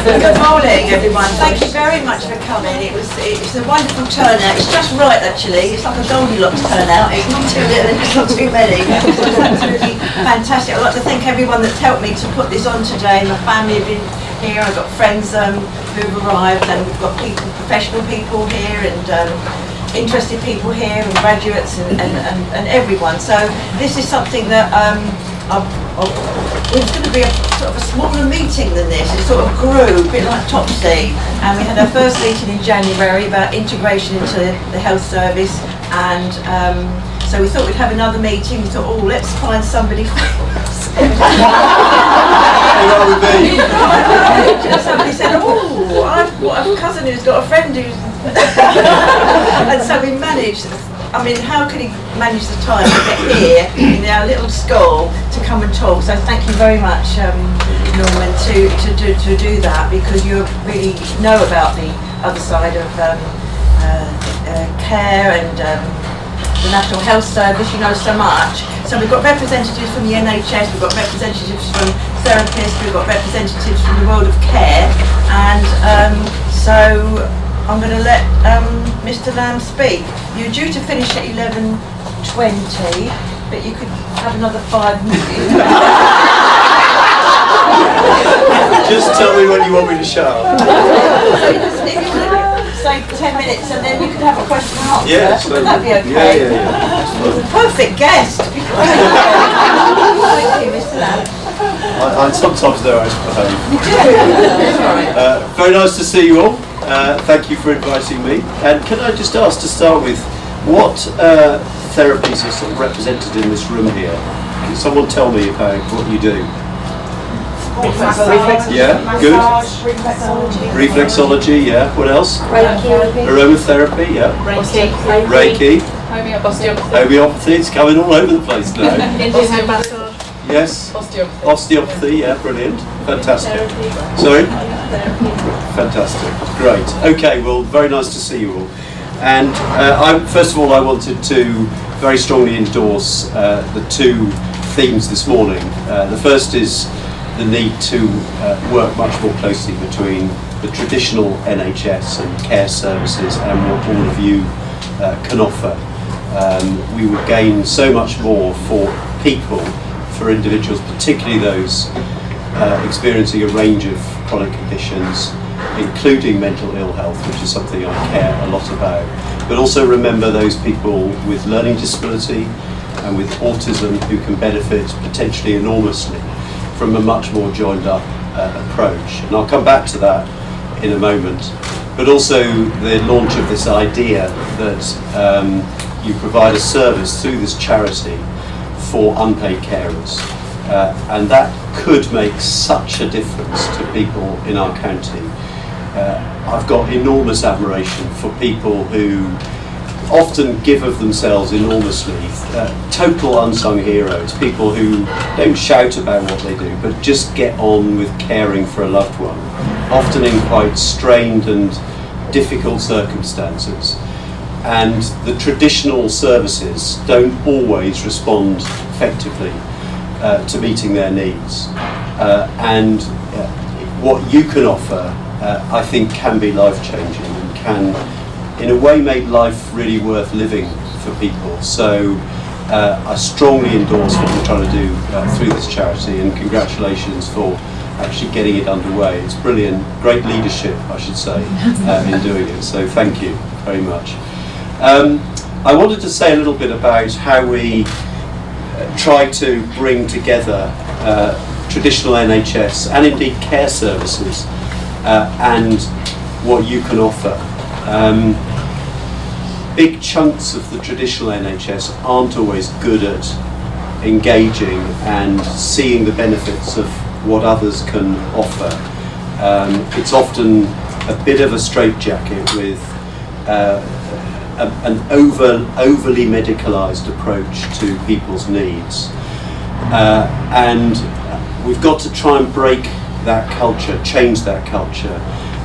Good morning, everyone. Thank you very much for coming. It's a wonderful turnout. It's just right, actually. It's like a Goldilocks turnout. It's not too little and it's not too many. It's absolutely fantastic. I'd like to thank everyone that's helped me to put this on today. My family have been here. I've got friends who've arrived, and we've got people, professional people here, and interested people here, and graduates, and everyone. So this is something that it was going to be a sort of a smaller meeting than this. It sort of grew, a bit like Topsy, and we had our first meeting in January about integration into the health service, and so we thought we'd have another meeting. We thought, oh, let's find somebody famous. Somebody said, oh, I've got a cousin who's got a friend who's and so we managed. I mean, how could he manage the time to get here in our little school to come and talk? So thank you very much, Norman, to do that, because you really know about the other side of care and the National Health Service. You know so much. So we've got representatives from the NHS, we've got representatives from therapists, we've got representatives from the world of care, and so I'm going to let Mr. Lamb speak. You're due to finish at 11:20, but you could have another 5 minutes. Just tell me when you want me to shut up. So if you could say 10 minutes, and then you could have a question and answer. Yeah, so, would that be okay? Yeah. Perfect guest. Thank you, Mr. Lamb. I sometimes know I behave. You do. Very nice to see you all. Thank you for inviting me. And can I just ask to start with, what therapies are sort of represented in this room here? Can someone tell me about what you do? Reflexology. Yeah, good. Reflexology. Reflexology, yeah. What else? Reiki. Aromatherapy, yeah. Reiki. Homeopathy. It's coming all over the place now. Indian massage. Yes. Osteopathy, yeah, brilliant. Fantastic. Sorry? Fantastic. Great. Okay, well, very nice to see you all. And first of all, I wanted to very strongly endorse the two themes this morning. The first is the need to work much more closely between the traditional NHS and care services and what all of you can offer. We would gain so much more for people, for individuals, particularly those experiencing a range of chronic conditions, including mental ill health, which is something I care a lot about. But also remember those people with learning disability and with autism who can benefit potentially enormously from a much more joined up approach. And I'll come back to that in a moment. But also the launch of this idea that you provide a service through this charity for unpaid carers, and that could make such a difference to people in our county. I've got enormous admiration for people who often give of themselves enormously, total unsung heroes, people who don't shout about what they do, but just get on with caring for a loved one, often in quite strained and difficult circumstances. And the traditional services don't always respond effectively to meeting their needs. And what you can offer, I think, can be life-changing and can, in a way, make life really worth living for people. So I strongly endorse what we're trying to do through this charity, and congratulations for actually getting it underway. It's brilliant, great leadership, I should say, in doing it. So thank you very much. I wanted to say a little bit about how we try to bring together traditional NHS and indeed care services and what you can offer. Big chunks of the traditional NHS aren't always good at engaging and seeing the benefits of what others can offer. It's often a bit of a straitjacket with an overly medicalised approach to people's needs, and we've got to try and break that culture, change that culture.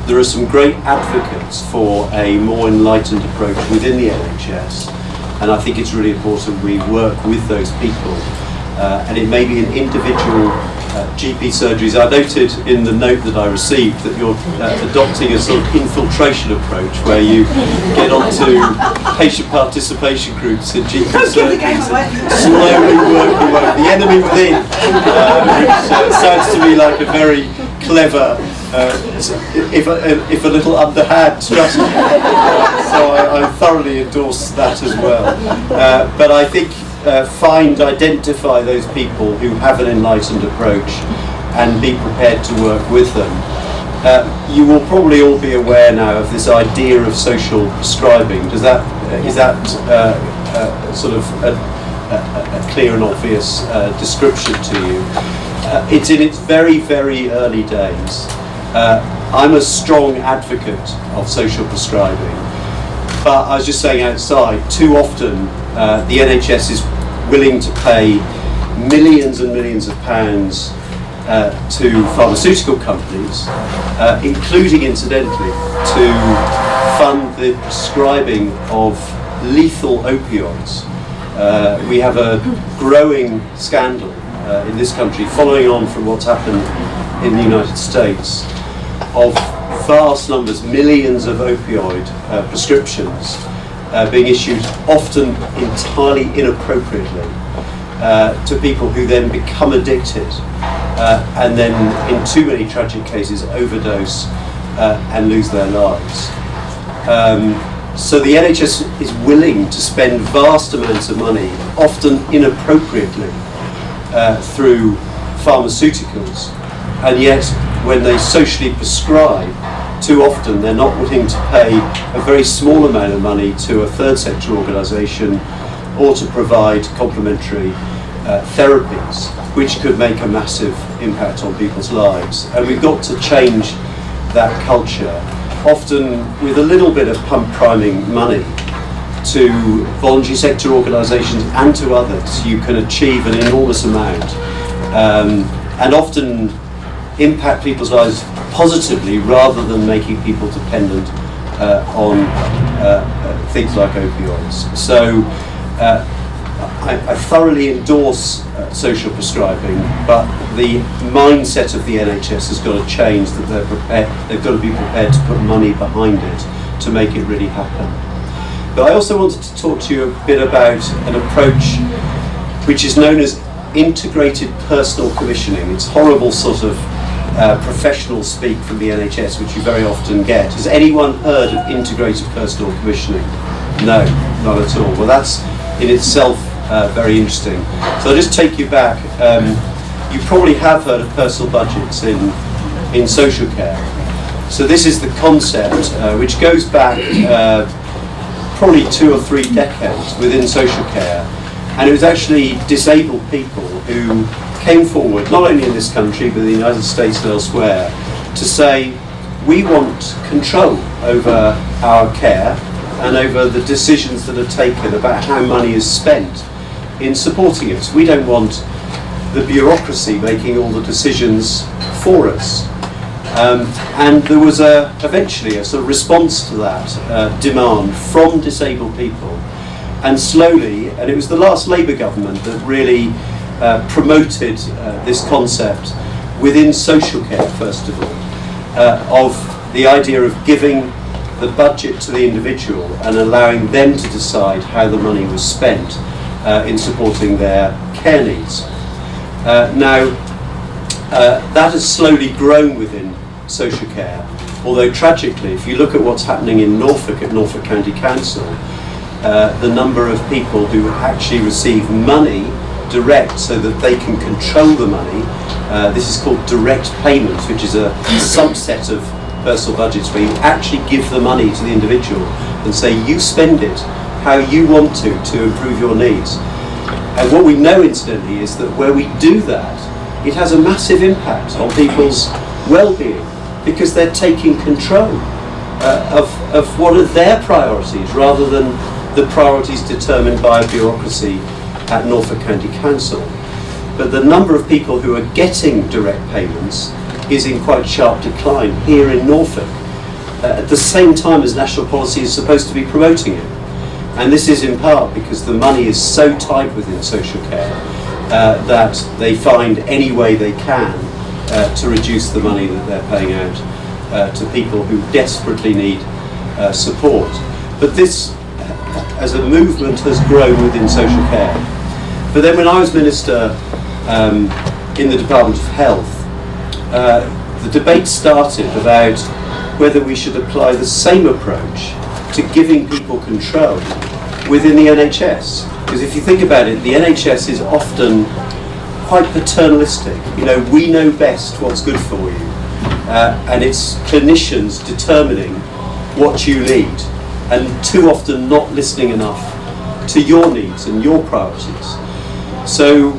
There are some great advocates for a more enlightened approach within the NHS, and I think it's really important we work with those people, and it may be an individual GP surgeries. I noted in the note that I received that you're adopting a sort of infiltration approach where you get onto patient participation groups in GP surgeries, slowly work your way, the enemy within, which sounds to me like a very clever, if a little underhand strategy. So I thoroughly endorse that as well. But I think identify those people who have an enlightened approach and be prepared to work with them. You will probably all be aware now of this idea of social prescribing. Is that sort of a clear and obvious description to you? It's in its very, very early days. I'm a strong advocate of social prescribing, but I was just saying outside, too often the NHS is willing to pay millions and millions of pounds to pharmaceutical companies, including incidentally to fund the prescribing of lethal opioids. We have a growing scandal in this country, following on from what's happened in the United States, of vast numbers, millions of opioid prescriptions being issued, often entirely inappropriately, to people who then become addicted and then, in too many tragic cases, overdose and lose their lives. So the NHS is willing to spend vast amounts of money, often inappropriately, through pharmaceuticals, and yet when they socially prescribe, too often they're not willing to pay a very small amount of money to a third sector organisation or to provide complementary therapies, which could make a massive impact on people's lives. And we've got to change that culture, often with a little bit of pump priming money to voluntary sector organisations and to others. You can achieve an enormous amount and often impact people's lives positively rather than making people dependent on things like opioids. So I thoroughly endorse social prescribing, but the mindset of the NHS has got to change, that they've got to be prepared to put money behind it to make it really happen. But I also wanted to talk to you a bit about an approach which is known as integrated personal commissioning. It's horrible sort of professional speak from the NHS, which you very often get. Has anyone heard of integrated personal commissioning? No, not at all. Well, that's in itself very interesting. So I'll just take you back. You probably have heard of personal budgets in social care. So this is the concept which goes back probably 2 or 3 decades within social care, and it was actually disabled people who came forward, not only in this country but in the United States and elsewhere, to say we want control over our care and over the decisions that are taken about how money is spent in supporting us. We don't want the bureaucracy making all the decisions for us. And there was eventually a sort of response to that demand from disabled people, and slowly, and it was the last Labour government that really promoted this concept within social care, first of all, of the idea of giving the budget to the individual and allowing them to decide how the money was spent in supporting their care needs. Now, that has slowly grown within social care, although tragically, if you look at what's happening in Norfolk, at Norfolk County Council, the number of people who actually receive money direct so that they can control the money, this is called direct payments, which is a subset of personal budgets where you actually give the money to the individual and say you spend it how you want to improve your needs. And what we know, incidentally, is that where we do that, it has a massive impact on people's well-being, because they're taking control of what are their priorities rather than the priorities determined by a bureaucracy at Norfolk County Council. But the number of people who are getting direct payments is in quite sharp decline here in Norfolk, at the same time as national policy is supposed to be promoting it. And this is in part because the money is so tight within social care that they find any way they can to reduce the money that they're paying out to people who desperately need support. But this, as a movement, has grown within social care. But then when I was Minister in the Department of Health, the debate started about whether we should apply the same approach to giving people control within the NHS. Because if you think about it, the NHS is often quite paternalistic. You know, we know best what's good for you, and it's clinicians determining what you need, and too often not listening enough to your needs and your priorities. So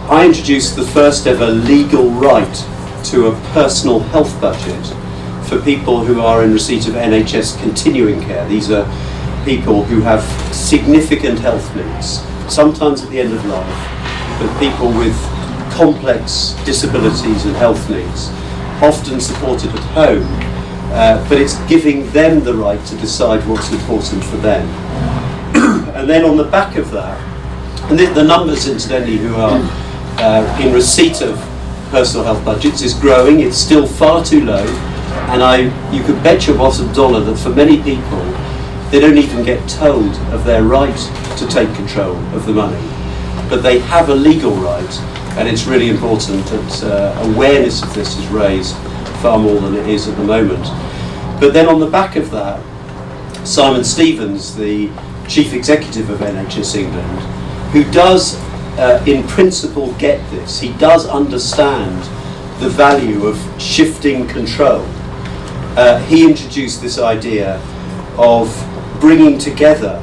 I introduced the first ever legal right to a personal health budget for people who are in receipt of NHS continuing care. These are people who have significant health needs, sometimes at the end of life, but people with complex disabilities and health needs, often supported at home, but it's giving them the right to decide what's important for them. And then on the back of that, and the numbers incidentally who are in receipt of personal health budgets is growing. It's still far too low, and you could bet your bottom dollar that for many people they don't even get told of their right to take control of the money, but they have a legal right, and it's really important that awareness of this is raised far more than it is at the moment. But then on the back of that, Simon Stevens, the Chief Executive of NHS England, who does in principle get this, he does understand the value of shifting control. He introduced this idea of bringing together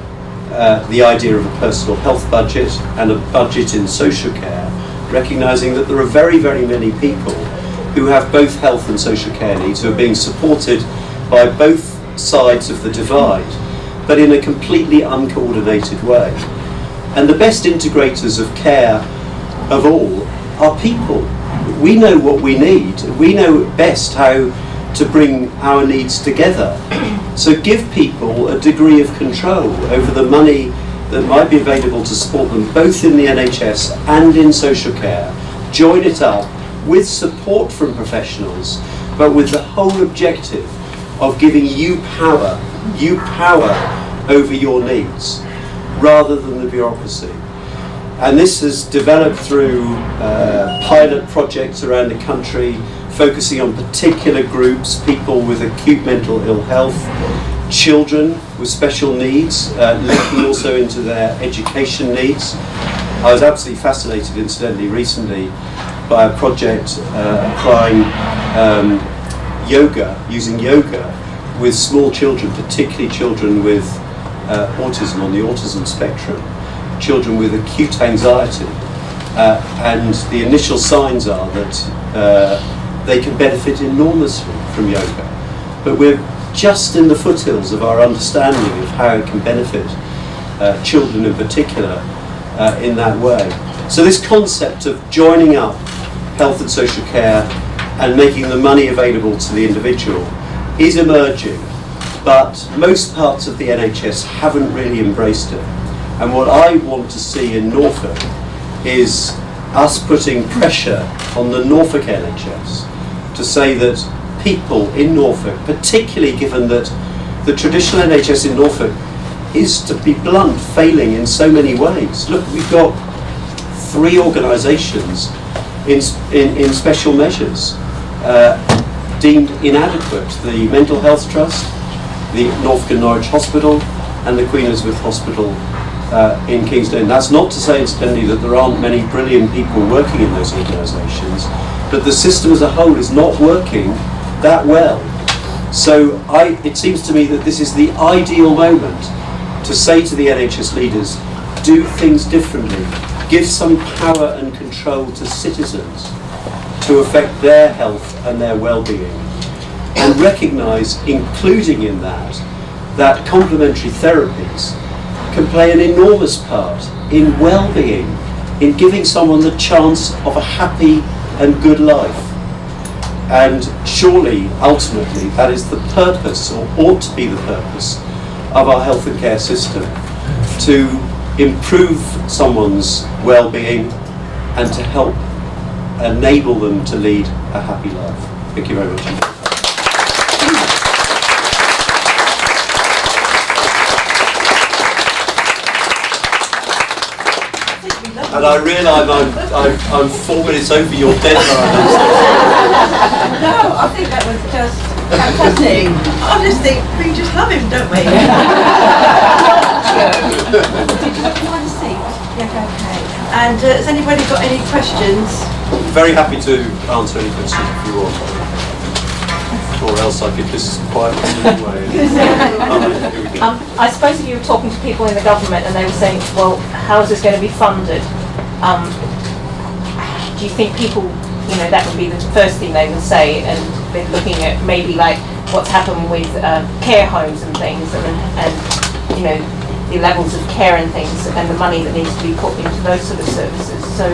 the idea of a personal health budget and a budget in social care, recognising that there are very, very many people who have both health and social care needs, who are being supported by both sides of the divide, but in a completely uncoordinated way. And the best integrators of care of all are people. We know what we need. We know best how to bring our needs together. So give people a degree of control over the money that might be available to support them both in the NHS and in social care. Join it up with support from professionals, but with the whole objective of giving you power over your needs, rather than the bureaucracy. And this has developed through pilot projects around the country, focusing on particular groups, people with acute mental ill health, children with special needs, linking also into their education needs. I was absolutely fascinated, incidentally, recently by a project applying yoga, using yoga with small children, particularly children with autism, on the autism spectrum, children with acute anxiety, and the initial signs are that they can benefit enormously from yoga, but we're just in the foothills of our understanding of how it can benefit children in particular in that way. So this concept of joining up health and social care and making the money available to the individual is emerging, but most parts of the NHS haven't really embraced it. And what I want to see in Norfolk is us putting pressure on the Norfolk NHS to say that people in Norfolk, particularly given that the traditional NHS in Norfolk is, to be blunt, failing in so many ways. Look, we've got 3 organisations in special measures deemed inadequate: the Mental Health Trust, the Norfolk and Norwich Hospital, and the Queen Elizabeth Hospital in Kingston. That's not to say, incidentally, that there aren't many brilliant people working in those organisations, but the system as a whole is not working that well. So it seems to me that this is the ideal moment to say to the NHS leaders, do things differently, give some power and control to citizens to affect their health and their well-being, and recognise, including in that complementary therapies can play an enormous part in well-being, in giving someone the chance of a happy and good life. And surely, ultimately, that is the purpose, or ought to be the purpose, of our health and care system, to improve someone's well-being, and to help enable them to lead a happy life. Thank you very much. And I realise I'm 4 minutes over your deadline. No, I think that was just fantastic. I just think we just love him, don't we? Did you find a seat? Yeah, okay. And has anybody got any questions? Very happy to answer any questions if you want. Or else I could just quietly slip away. I suppose if you were talking to people in the government and they were saying, well, how is this going to be funded? Do you think people, that would be the first thing they would say, and they're looking at maybe like what's happened with care homes and things, and the levels of care and things, and the money that needs to be put into those sort of services. So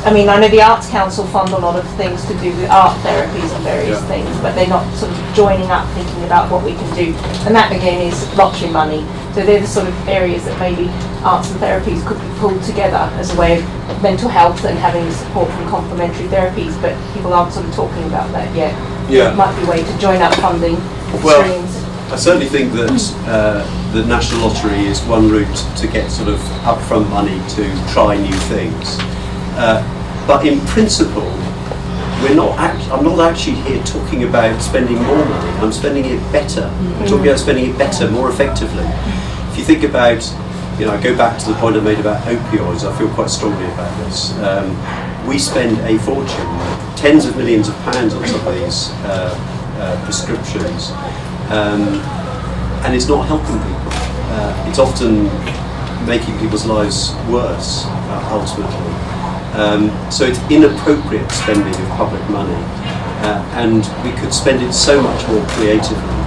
I know the Arts Council fund a lot of things to do with art therapies and various things, but they're not sort of joining up thinking about what we can do. And that again is lottery money. So they're the sort of areas that maybe arts and therapies could be pulled together as a way of mental health and having support from complementary therapies, but people aren't sort of talking about that yet. Yeah. It might be a way to join up funding streams. I certainly think that the National Lottery is one route to get sort of upfront money to try new things. But in principle, I'm not actually here talking about spending more money. I'm spending it better. I'm talking about spending it better, more effectively. If you think about, I go back to the point I made about opioids. I feel quite strongly about this. We spend a fortune, tens of millions of pounds on some of these prescriptions, and it's not helping people. It's often making people's lives worse, ultimately. So it's inappropriate spending of public money, and we could spend it so much more creatively.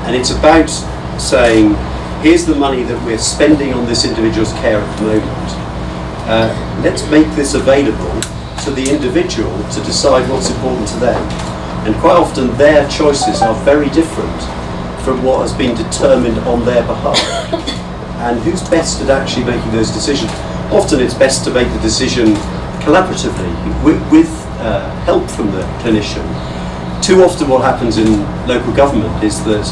And it's about saying, here's the money that we're spending on this individual's care at the moment. Let's make this available to the individual to decide what's important to them. And quite often their choices are very different from what has been determined on their behalf. And who's best at actually making those decisions? Often it's best to make the decision collaboratively with help from the clinician. Too often what happens in local government is that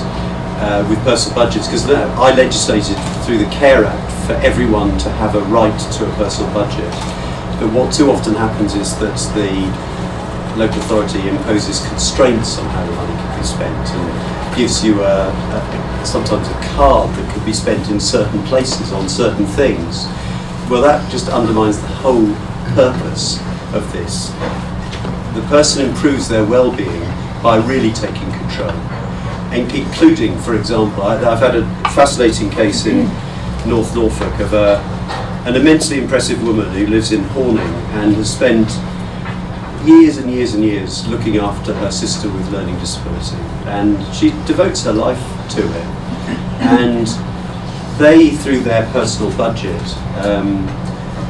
with personal budgets, because I legislated through the Care Act for everyone to have a right to a personal budget. But what too often happens is that the local authority imposes constraints on how the money can be spent and gives you sometimes a card that could be spent in certain places on certain things. Well, that just undermines the whole purpose of this. The person improves their well-being by really taking control, and including, for example, I've had a fascinating case in North Norfolk of an immensely impressive woman who lives in Horning and has spent years and years and years looking after her sister with learning disability, and she devotes her life to it. And they, through their personal budget,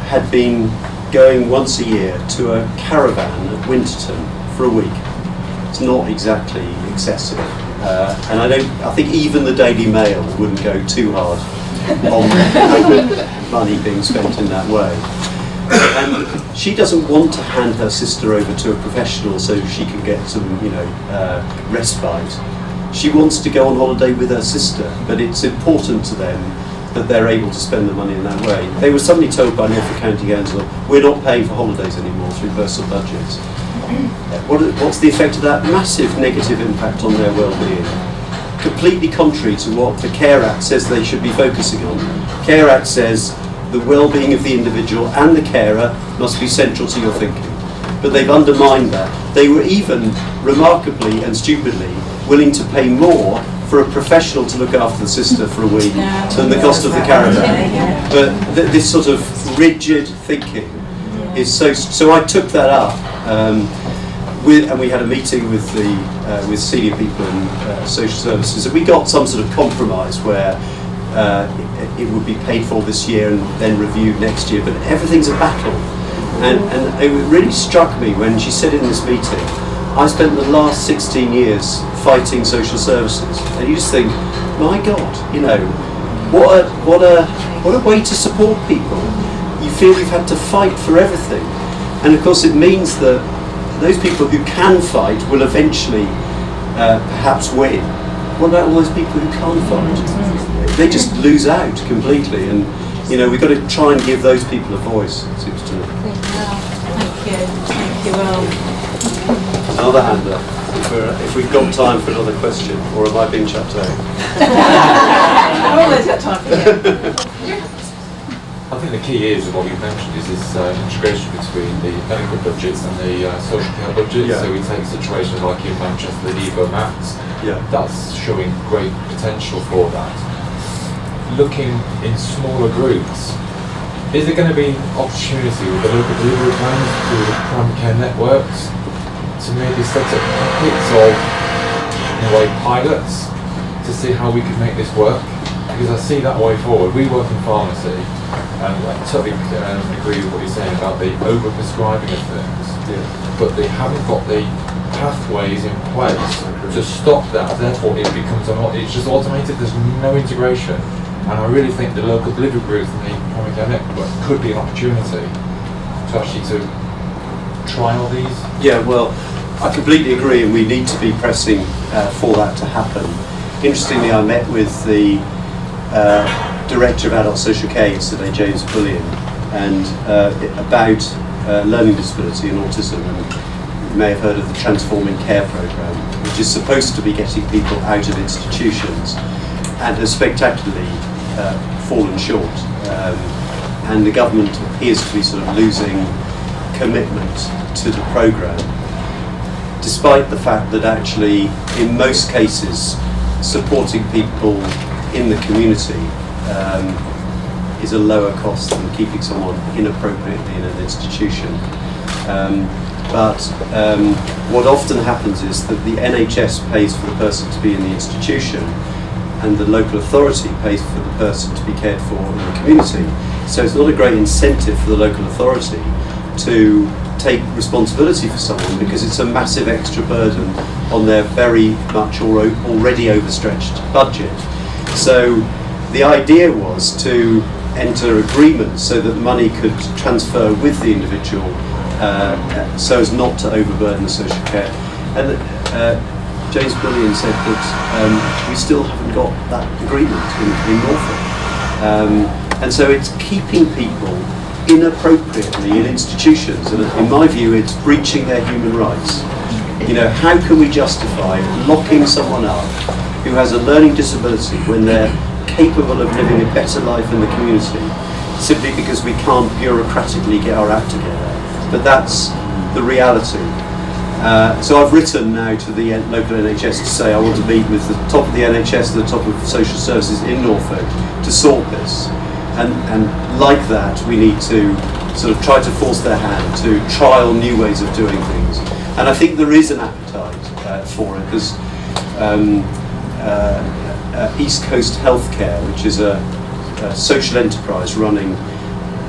had been going once a year to a caravan at Winterton for a week. It's not exactly excessive, and I think even the Daily Mail wouldn't go too hard on money being spent in that way. And she doesn't want to hand her sister over to a professional so she can get some, respite. She wants to go on holiday with her sister, but it's important to them that they're able to spend the money in that way. They were suddenly told by Norfolk County Council, we're not paying for holidays anymore through personal budgets. What's the effect of that? Massive negative impact on their well-being. Completely contrary to what the Care Act says they should be focusing on. Care Act says the well-being of the individual and the carer must be central to your thinking. But they've undermined that. They were even, remarkably and stupidly, willing to pay more for a professional to look after the sister for a week than the cost of the caravan. But this sort of rigid thinking is so I took that up, and we had a meeting with with senior people in social services, and we got some sort of compromise where it would be paid for this year and then reviewed next year, but everything's a battle. And it really struck me when she said in this meeting, I spent the last 16 years fighting social services, and you just think, my God, what a way to support people. you feel you've had to fight for everything. And of course it means that those people who can fight will eventually perhaps win. What about all those people who can't fight? They just lose out completely, and we've got to try and give those people a voice, it seems to me. Thank you. Well, Another hand up, if we've got time for another question, or am I being shut out? I've always got time for you. I think the key is, what you've mentioned, is this integration between the medical budgets and the social care budgets. Yeah. So we take situations like in Manchester, the Evo Max, that's showing great potential for that. Looking in smaller groups, is there going to be opportunity with the local delivery plans through the primary care networks to maybe set up packets of, in a way, pilots to see how we can make this work? Because I see that way forward. We work in pharmacy, and I totally agree with what you're saying about the over-prescribing of things, but they haven't got the pathways in place to stop that. Therefore, it becomes it's just automated. There's no integration, and I really think the local delivery groups and the primary care network could be an opportunity to actually trial these. Yeah, well, I completely agree, and we need to be pressing for that to happen. Interestingly, I met with the Director of Adult Social Care yesterday, James Bullion, and about learning disability and autism. And you may have heard of the Transforming Care programme, which is supposed to be getting people out of institutions, and has spectacularly fallen short. And the government appears to be sort of losing commitment to the programme, despite the fact that actually, in most cases, supporting people in the community is a lower cost than keeping someone inappropriately in an institution. But what often happens is that the NHS pays for the person to be in the institution, and the local authority pays for the person to be cared for in the community. So it's not a great incentive for the local authority to take responsibility for someone, because it's a massive extra burden on their very much already overstretched budget. So the idea was to enter agreements so that money could transfer with the individual, so as not to overburden the social care. And James Bullion said that we still haven't got that agreement in Norfolk. And so it's keeping people inappropriately in institutions, and in my view it's breaching their human rights. How can we justify locking someone up who has a learning disability when they're capable of living a better life in the community, simply because we can't bureaucratically get our act together? But that's the reality. So I've written now to the local NHS to say I want to meet with the top of the NHS, the top of social services in Norfolk, to sort this. And like that, we need to sort of try to force their hand to trial new ways of doing things. And I think there is an appetite for it, because East Coast Healthcare, which is a social enterprise running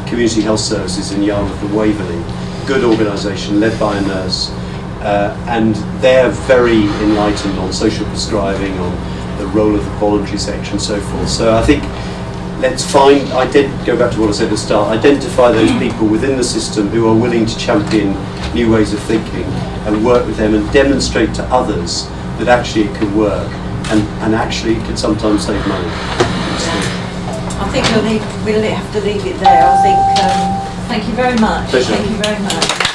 community health services in Yarmouth and Waverley, good organisation led by a nurse, and they're very enlightened on social prescribing, on the role of the voluntary sector and so forth. So I think let's go back to what I said at the start, identify those people within the system who are willing to champion new ways of thinking and work with them and demonstrate to others that actually it can work, and actually it can sometimes save money. I think we'll have to leave it there. I think, thank you very much. Pleasure. Thank you very much.